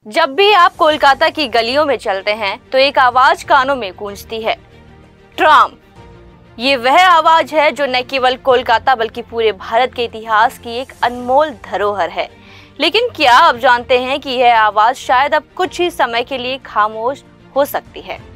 जब भी आप कोलकाता की गलियों में चलते हैं तो एक आवाज कानों में गूंजती है, ट्राम। ये वह आवाज है जो न केवल कोलकाता बल्कि पूरे भारत के इतिहास की एक अनमोल धरोहर है। लेकिन क्या आप जानते हैं कि यह आवाज शायद अब कुछ ही समय के लिए खामोश हो सकती है।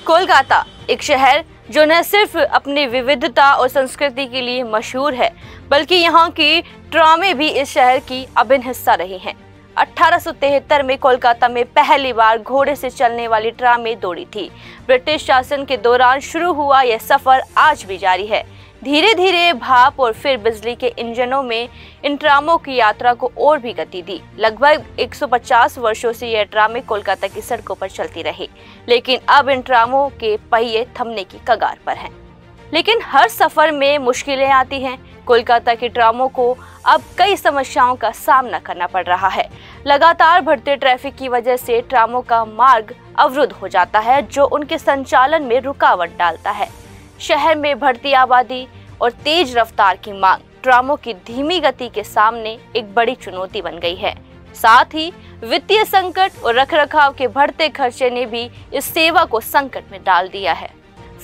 कोलकाता एक शहर जो न सिर्फ अपनी विविधता और संस्कृति के लिए मशहूर है, बल्कि यहाँ की ट्रामें भी इस शहर की अभिन्न हिस्सा रही हैं। 1873 में कोलकाता में पहली बार घोड़े से चलने वाली ट्रामें दौड़ी थी। ब्रिटिश शासन के दौरान शुरू हुआ यह सफर आज भी जारी है। धीरे धीरे भाप और फिर बिजली के इंजनों में इन ट्रामों की यात्रा को और भी गति दी। लगभग 150 वर्षों से यह ट्रामें कोलकाता की सड़कों पर चलती रही, लेकिन अब इन ट्रामों के पहिए थमने की कगार पर हैं। लेकिन हर सफर में मुश्किलें आती हैं। कोलकाता की ट्रामों को अब कई समस्याओं का सामना करना पड़ रहा है। लगातार बढ़ते ट्रैफिक की वजह से ट्रामों का मार्ग अवरुद्ध हो जाता है, जो उनके संचालन में रुकावट डालता है। शहर में बढ़ती आबादी और तेज रफ्तार की मांग ट्रामों की धीमी गति के सामने एक बड़ी चुनौती बन गई है। साथ ही वित्तीय संकट और रखरखाव के बढ़ते खर्चे ने भी इस सेवा को संकट में डाल दिया है।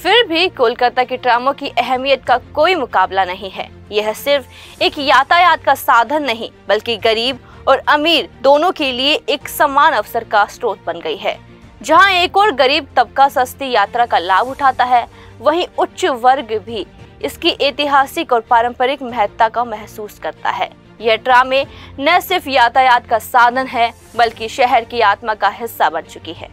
फिर भी कोलकाता की ट्रामों की अहमियत का कोई मुकाबला नहीं है। यह सिर्फ एक यातायात का साधन नहीं, बल्कि गरीब और अमीर दोनों के लिए एक समान अवसर का स्रोत बन गई है। जहां एक और गरीब तबका सस्ती यात्रा का लाभ उठाता है, वहीं उच्च वर्ग भी इसकी ऐतिहासिक और पारंपरिक महत्ता का महसूस करता है। यह ट्रामें न सिर्फ यातायात का साधन है, बल्कि शहर की आत्मा का हिस्सा बन चुकी है।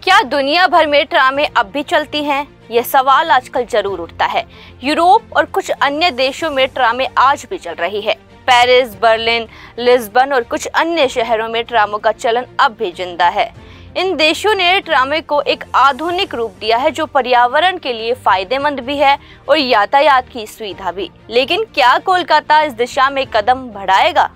क्या दुनिया भर में ट्रामें अब भी चलती हैं? यह सवाल आजकल जरूर उठता है। यूरोप और कुछ अन्य देशों में ट्रामें आज भी चल रही है। पेरिस, बर्लिन, लिस्बन और कुछ अन्य शहरों में ट्रामों का चलन अब भी जिंदा है। इन देशों ने ट्रामे को एक आधुनिक रूप दिया है, जो पर्यावरण के लिए फायदेमंद भी है और यातायात की सुविधा भी। लेकिन क्या कोलकाता इस दिशा में कदम बढ़ाएगा?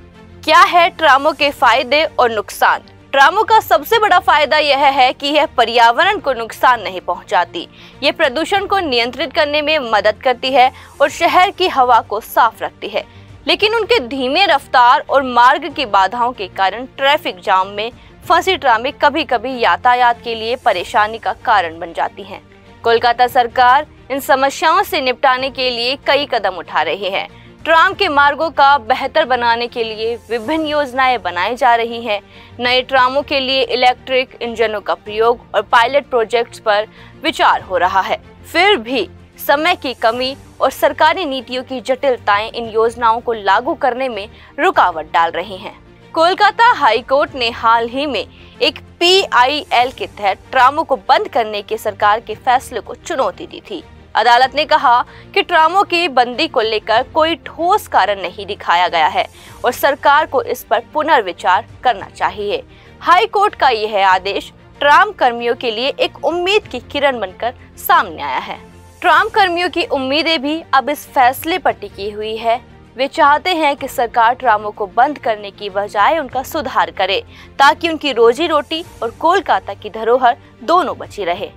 क्या है ट्रामों के फायदे और नुकसान? ट्रामों का सबसे बड़ा फायदा यह है कि यह पर्यावरण को नुकसान नहीं पहुंचाती। ये प्रदूषण को नियंत्रित करने में मदद करती है और शहर की हवा को साफ रखती है। लेकिन उनके धीमे रफ्तार और मार्ग की बाधाओं के कारण ट्रैफिक जाम में फंसी ट्रामें कभी कभी यातायात के लिए परेशानी का कारण बन जाती हैं। कोलकाता सरकार इन समस्याओं से निपटाने के लिए कई कदम उठा रही है। ट्राम के मार्गों का बेहतर बनाने के लिए विभिन्न योजनाएं बनाई जा रही हैं। नए ट्रामों के लिए इलेक्ट्रिक इंजनों का प्रयोग और पायलट प्रोजेक्ट्स पर विचार हो रहा है। फिर भी समय की कमी और सरकारी नीतियों की जटिलताएं इन योजनाओं को लागू करने में रुकावट डाल रही हैं। कोलकाता हाई कोर्ट ने हाल ही में एक PIL के तहत ट्रामों को बंद करने के सरकार के फैसले को चुनौती दी थी। अदालत ने कहा कि ट्रामों की बंदी को लेकर कोई ठोस कारण नहीं दिखाया गया है और सरकार को इस पर पुनर्विचार करना चाहिए। हाई कोर्ट का यह आदेश ट्राम कर्मियों के लिए एक उम्मीद की किरण बनकर सामने आया है। ट्राम कर्मियों की उम्मीदें भी अब इस फैसले पर टिकी हुई है। वे चाहते हैं कि सरकार ट्रामों को बंद करने की बजाय उनका सुधार करे, ताकि उनकी रोजी रोटी और कोलकाता की धरोहर दोनों बची रहे।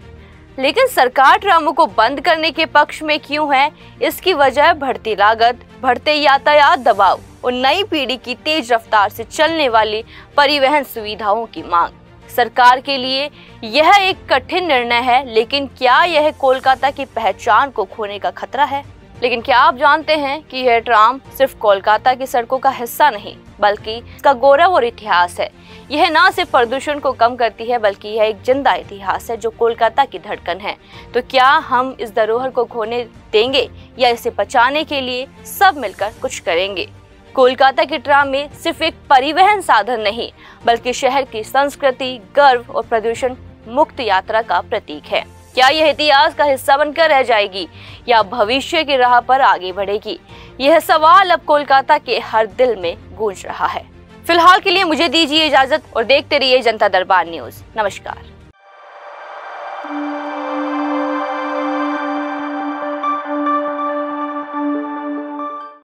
लेकिन सरकार ट्रामों को बंद करने के पक्ष में क्यों है? इसकी वजह बढ़ती लागत, बढ़ते यातायात दबाव और नई पीढ़ी की तेज रफ्तार से चलने वाली परिवहन सुविधाओं की मांग। सरकार के लिए यह एक कठिन निर्णय है, लेकिन क्या यह कोलकाता की पहचान को खोने का खतरा है? लेकिन क्या आप जानते हैं कि यह ट्राम सिर्फ कोलकाता की सड़कों का हिस्सा नहीं, बल्कि इसका गौरव और इतिहास है। यह न सिर्फ प्रदूषण को कम करती है, बल्कि यह एक जिंदा इतिहास है जो कोलकाता की धड़कन है। तो क्या हम इस धरोहर को खोने देंगे या इसे बचाने के लिए सब मिलकर कुछ करेंगे? कोलकाता की ट्राम में सिर्फ एक परिवहन साधन नहीं, बल्कि शहर की संस्कृति, गर्व और प्रदूषण मुक्त यात्रा का प्रतीक है। क्या यह इतिहास का हिस्सा बनकर रह जाएगी या भविष्य की राह पर आगे बढ़ेगी? यह सवाल अब कोलकाता के हर दिल में गूंज रहा है। फिलहाल के लिए मुझे दीजिए इजाजत और देखते रहिए जनता दरबार न्यूज। नमस्कार।